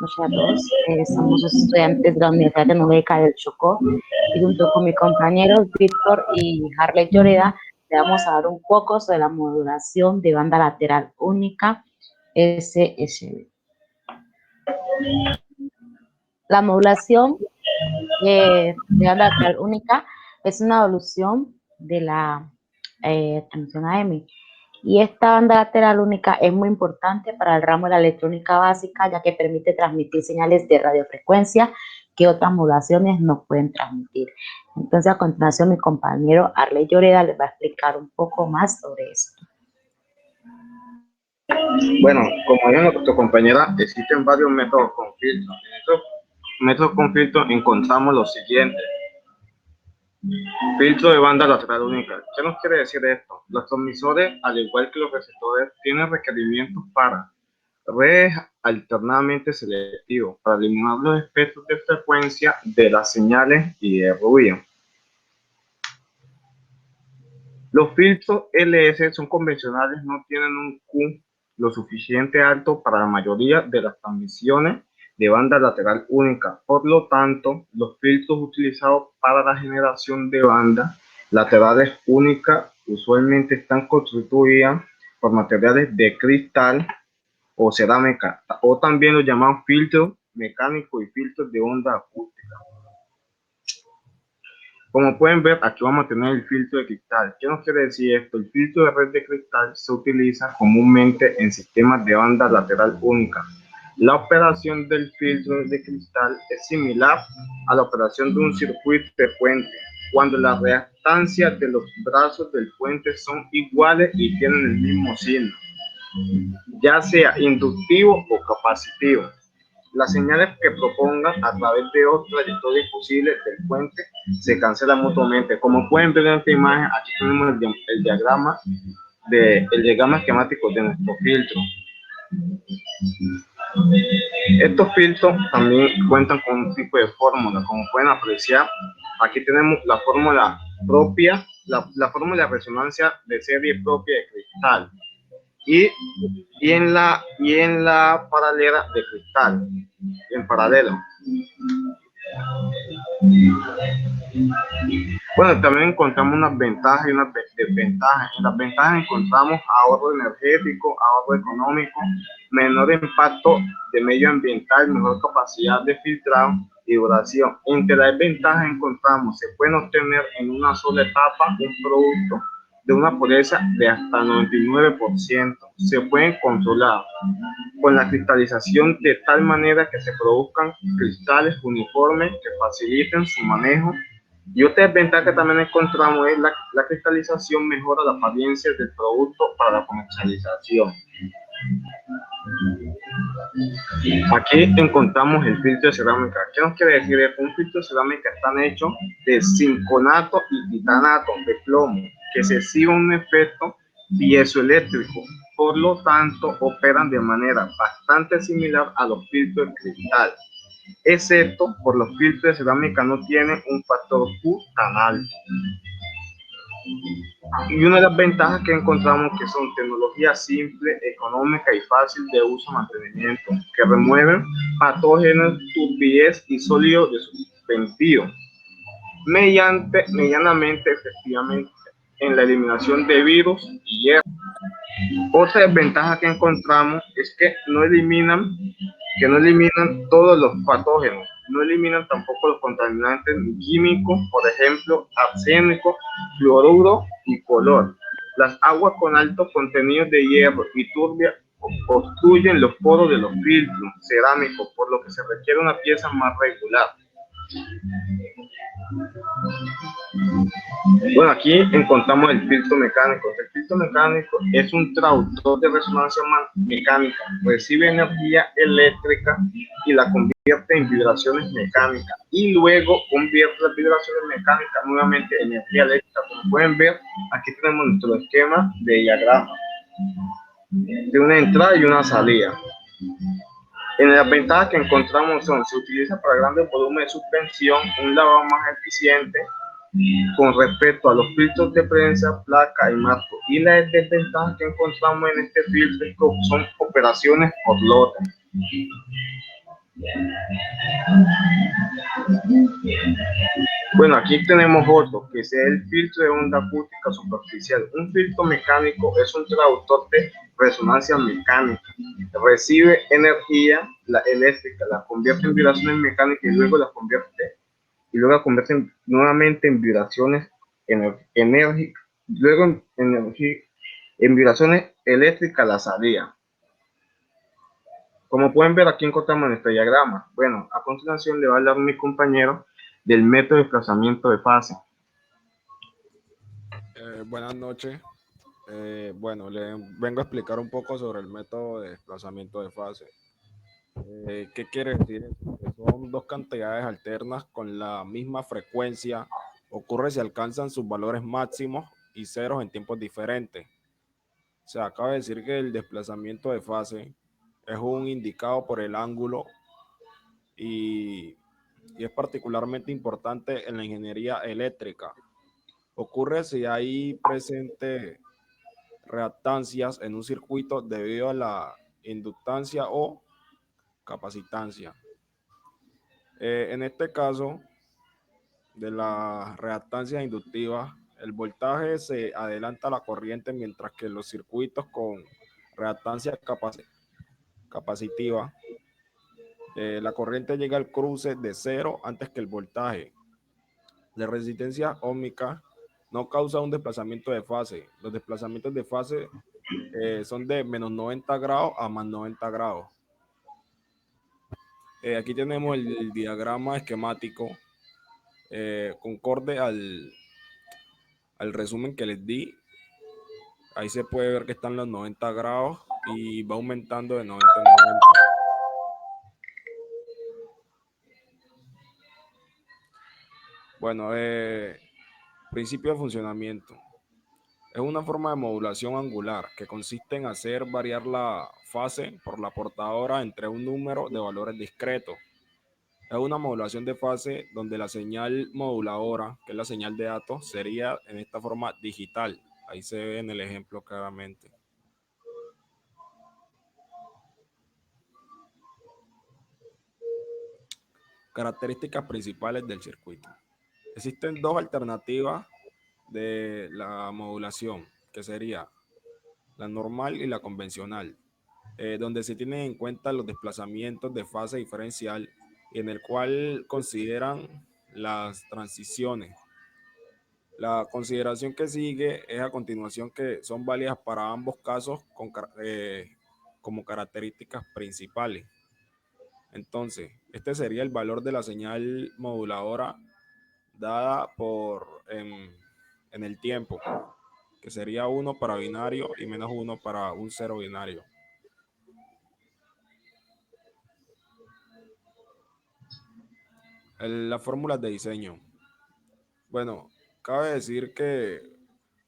noches a todos. Somos estudiantes de la Universidad Tecnológica del Chocó y junto con mis compañeros Víctor y Harley Lloreda le vamos a dar un poco sobre la modulación de banda lateral única SSB. La modulación de banda lateral única es una evolución de la transmisión AM. Y esta banda lateral única es muy importante para el ramo de la electrónica básica, ya que permite transmitir señales de radiofrecuencia que otras modulaciones no pueden transmitir. Entonces, a continuación, mi compañero Arley Lloreda les va a explicar un poco más sobre esto. Bueno, como dijo nuestra compañera, existen varios métodos con filtro. En estos métodos con filtro encontramos los siguientes. Filtro de banda lateral única. ¿Qué nos quiere decir esto? Los transmisores, al igual que los receptores, tienen requerimientos para redes alternadamente selectivos, para eliminar los espectros de frecuencia de las señales y de ruido. Los filtros LS son convencionales, no tienen un Q lo suficiente alto para la mayoría de las transmisiones de banda lateral única. Por lo tanto, los filtros utilizados para la generación de bandas laterales únicas usualmente están constituidos por materiales de cristal o cerámica, o también los llamados filtros mecánicos y filtros de onda acústica. Como pueden ver, aquí vamos a tener el filtro de cristal. ¿Qué nos quiere decir esto? El filtro de red de cristal se utiliza comúnmente en sistemas de banda lateral única. La operación del filtro de cristal es similar a la operación de un circuito de puente, cuando las reactancias de los brazos del puente son iguales y tienen el mismo signo, ya sea inductivo o capacitivo. Las señales que propongan a través de dos trayectorias posibles del puente se cancelan mutuamente. Como pueden ver en esta imagen, aquí tenemos el diagrama esquemático de nuestro filtro. Estos filtros también cuentan con un tipo de fórmula. Como pueden apreciar, aquí tenemos la fórmula propia, la fórmula de resonancia de serie propia de cristal. Y en la paralela de cristal, en paralelo. Bueno, también encontramos unas ventajas y unas desventajas. En las ventajas encontramos ahorro energético, ahorro económico, menor impacto de medio ambiental, mejor capacidad de filtrado y duración. Entre las ventajas encontramos, se pueden obtener en una sola etapa un producto de una pureza de hasta 99%. Se pueden controlar con la cristalización de tal manera que se produzcan cristales uniformes que faciliten su manejo. Y otra desventaja que también encontramos es la cristalización mejora la apariencia del producto para la comercialización. Aquí encontramos el filtro de cerámica. ¿Qué nos quiere decir esto? Un filtro de cerámica está hecho de zinconato y titanato de plomo que se exhibe un efecto piezoeléctrico. Por lo tanto, operan de manera bastante similar a los filtros de cristal, excepto por los filtros de cerámica no tienen un factor Q tan alto. Y una de las ventajas que encontramos que son tecnología simple, económica y fácil de uso y mantenimiento, que remueven patógenos, turbidez y sólidos de suspendido, medianamente efectivamente en la eliminación de virus y hierro. Otra desventaja que encontramos es que no eliminan todos los patógenos, no eliminan tampoco los contaminantes químicos, por ejemplo, arsénico, fluoruro y color. Las aguas con altos contenidos de hierro y turbia obstruyen los poros de los filtros cerámicos, por lo que se requiere una pieza más regular. Bueno, aquí encontramos el filtro mecánico. El filtro mecánico es un traductor de resonancia mecánica, recibe energía eléctrica y la convierte en vibraciones mecánicas y luego convierte las vibraciones mecánicas nuevamente en energía eléctrica. Como pueden ver, aquí tenemos nuestro esquema de diagrama de una entrada y una salida. En las ventajas que encontramos son: se utiliza para grandes volúmenes de suspensión, un lavado más eficiente con respecto a los filtros de prensa, placa y marco. Y las desventajas que encontramos en este filtro son operaciones por lote. Bueno, aquí tenemos otro, que es el filtro de onda acústica superficial. Un filtro mecánico es un traductor de resonancia mecánica. Recibe energía eléctrica, la convierte en vibraciones mecánicas y luego la convierte nuevamente en vibraciones enérgicas, luego en vibraciones eléctricas a la salida. Como pueden ver, aquí encontramos nuestro diagrama. Bueno, a continuación le va a hablar mi compañero del método de desplazamiento de fase. Buenas noches. Bueno, le vengo a explicar un poco sobre el método de desplazamiento de fase. ¿Qué quiere decir? Que son dos cantidades alternas con la misma frecuencia. Ocurre si alcanzan sus valores máximos y ceros en tiempos diferentes. O sea, acaba de decir que el desplazamiento de fase es un indicado por el ángulo y es particularmente importante en la ingeniería eléctrica. Ocurre si hay presente reactancias en un circuito debido a la inductancia o capacitancia. En este caso de las reactancias inductivas, el voltaje se adelanta a la corriente, mientras que los circuitos con reactancia capacitiva, la corriente llega al cruce de cero antes que el voltaje. La resistencia óhmica no causa un desplazamiento de fase. Los desplazamientos de fase son de menos 90 grados a más 90 grados. Aquí tenemos el diagrama esquemático concorde al resumen que les di. Ahí se puede ver que están los 90 grados y va aumentando de 90 en 90. Bueno, principio de funcionamiento. Es una forma de modulación angular que consiste en hacer variar la fase por la portadora entre un número de valores discretos. Es una modulación de fase donde la señal moduladora, que es la señal de datos, sería en esta forma digital. Ahí se ve en el ejemplo claramente. Características principales del circuito. Existen dos alternativas de la modulación, que sería la normal y la convencional, donde se tienen en cuenta los desplazamientos de fase diferencial y en el cual consideran las transiciones. La consideración que sigue es a continuación, que son válidas para ambos casos como características principales. Entonces, este sería el valor de la señal moduladora dada en el tiempo, que sería 1 para binario y menos 1 para un cero binario. Las fórmulas de diseño. Bueno, cabe decir que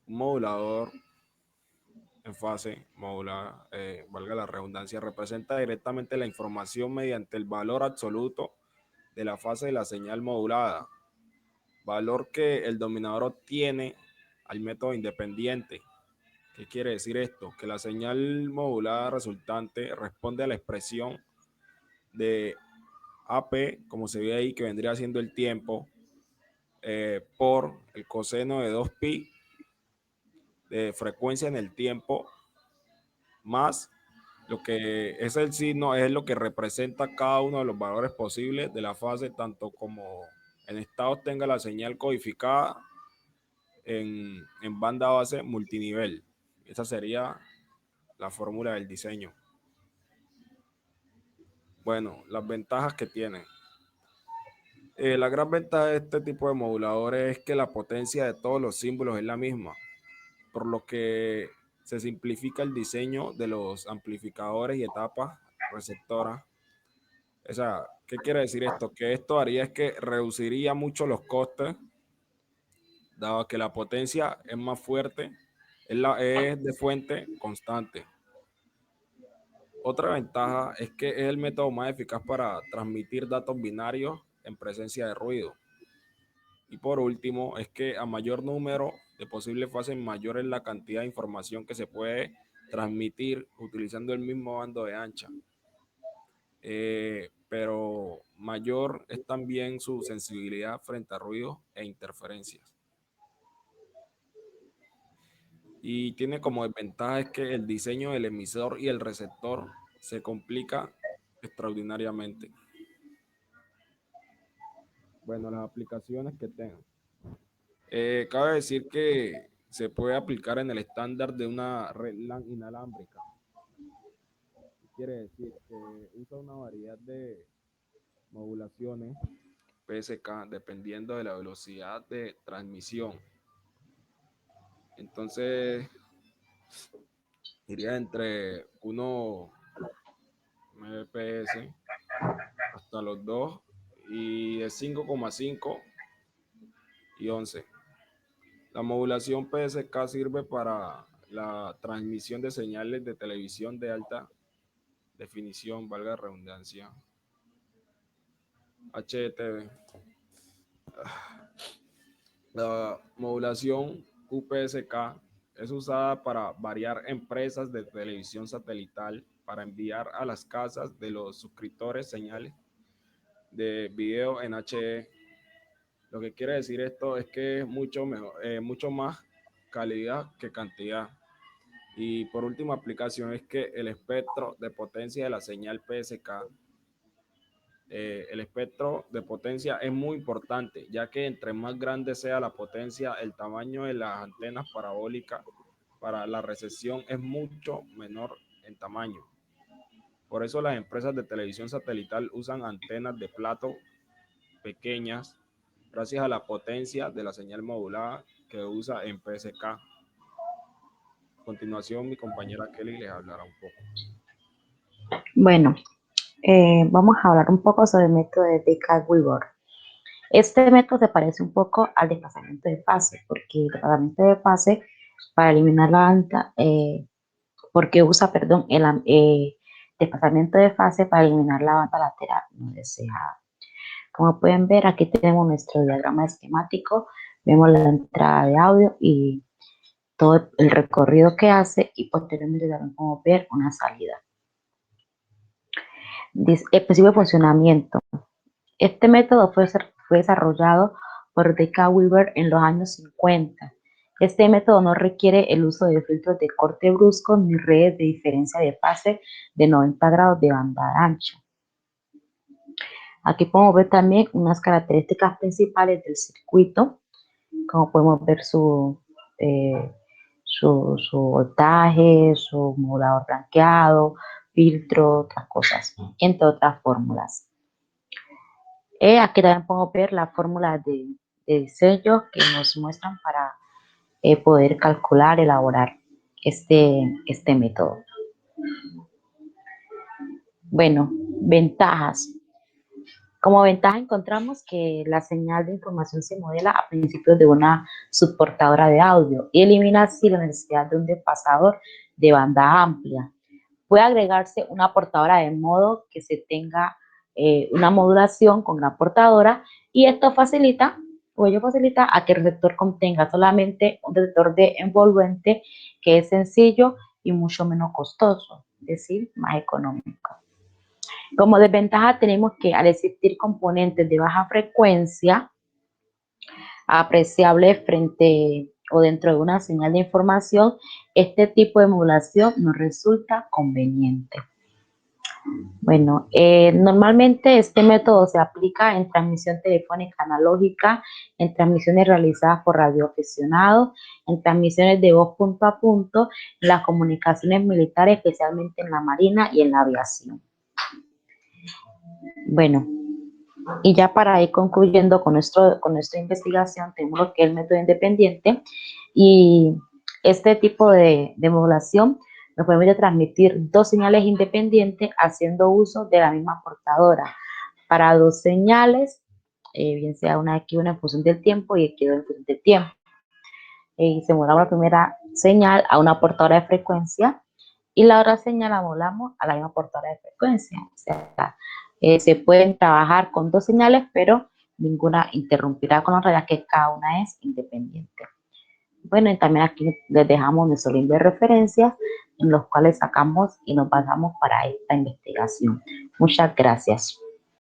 un modulador en fase modulada, valga la redundancia, representa directamente la información mediante el valor absoluto de la fase de la señal modulada, valor que el dominador obtiene al método independiente. ¿Qué quiere decir esto? Que la señal modulada resultante responde a la expresión de AP, como se ve ahí, que vendría siendo el tiempo, por el coseno de 2pi de frecuencia en el tiempo, más lo que es el signo, es lo que representa cada uno de los valores posibles de la fase, tanto como en estados tenga la señal codificada en banda base multinivel. Esa sería la fórmula del diseño. Bueno, las ventajas que tiene. La gran ventaja de este tipo de moduladores es que la potencia de todos los símbolos es la misma, por lo que se simplifica el diseño de los amplificadores y etapas receptoras. O sea, ¿qué quiere decir esto? Que esto haría es que reduciría mucho los costes, dado que la potencia es más fuerte, es de fuente constante. Otra ventaja es que es el método más eficaz para transmitir datos binarios en presencia de ruido. Y por último, es que a mayor número de posibles fases, mayor es la cantidad de información que se puede transmitir utilizando el mismo bando de ancha. Pero mayor es también su sensibilidad frente a ruidos e interferencias. Y tiene como desventaja es que el diseño del emisor y el receptor se complica extraordinariamente. Bueno, las aplicaciones que tengan. Cabe decir que se puede aplicar en el estándar de una red LAN inalámbrica. Quiere decir que usa una variedad de modulaciones PSK dependiendo de la velocidad de transmisión. Entonces, iría entre 1 Mbps hasta los 2 y de 5,5 y 11. La modulación PSK sirve para la transmisión de señales de televisión de alta definición, valga la redundancia, HDTV. La modulación QPSK es usada para variar empresas de televisión satelital para enviar a las casas de los suscriptores señales de video en HD. Lo que quiere decir esto es que es mucho mejor, mucho más calidad que cantidad. Y por última aplicación es que el espectro de potencia de la señal PSK, el espectro de potencia es muy importante, ya que entre más grande sea la potencia, el tamaño de las antenas parabólicas para la recepción es mucho menor en tamaño. Por eso las empresas de televisión satelital usan antenas de plato pequeñas, gracias a la potencia de la señal modulada que usa en PSK. A continuación, mi compañera Kelly les hablará un poco. Bueno, vamos a hablar un poco sobre el método de Dekal-Weaver. Este método se parece un poco al desplazamiento de fase, porque el desplazamiento de fase para eliminar la banda, porque usa, perdón, el desplazamiento de fase para eliminar la banda lateral no deseada. Como pueden ver, aquí tenemos nuestro diagrama esquemático, vemos la entrada de audio y todo el recorrido que hace, y posteriormente también podemos ver una salida. El principio de funcionamiento. Este método fue desarrollado por Dekal-Weaver en los años 50. Este método no requiere el uso de filtros de corte brusco ni redes de diferencia de fase de 90 grados de banda ancha. Aquí podemos ver también unas características principales del circuito, como podemos ver su voltaje, su modulador blanqueado, filtro, otras cosas, entre otras fórmulas. Aquí también podemos ver las fórmulas de diseño que nos muestran para poder calcular, elaborar este método. Bueno, ventajas. Como ventaja encontramos que la señal de información se modela a principios de una subportadora de audio y elimina así la necesidad de un desfasador de banda amplia. Puede agregarse una portadora de modo que se tenga una modulación con la portadora, y esto facilita a que el receptor contenga solamente un detector de envolvente que es sencillo y mucho menos costoso, es decir, más económico. Como desventaja tenemos que al existir componentes de baja frecuencia apreciables frente o dentro de una señal de información, este tipo de modulación no resulta conveniente. Bueno, normalmente este método se aplica en transmisión telefónica analógica, en transmisiones realizadas por radioaficionados, en transmisiones de voz punto a punto, en las comunicaciones militares, especialmente en la marina y en la aviación. Bueno, y ya para ir concluyendo con nuestra investigación, tenemos lo que es el método independiente, y este tipo de modulación nos permite transmitir dos señales independientes haciendo uso de la misma portadora para dos señales, bien sea una X1 en función del tiempo y X2 en función del tiempo. Y se modula la primera señal a una portadora de frecuencia y la otra señal la modulamos a la misma portadora de frecuencia. O sea, se pueden trabajar con dos señales, pero ninguna interrumpirá con la otra, ya que cada una es independiente. Bueno, y también aquí les dejamos nuestro link de referencias en los cuales sacamos y nos basamos para esta investigación. Muchas gracias.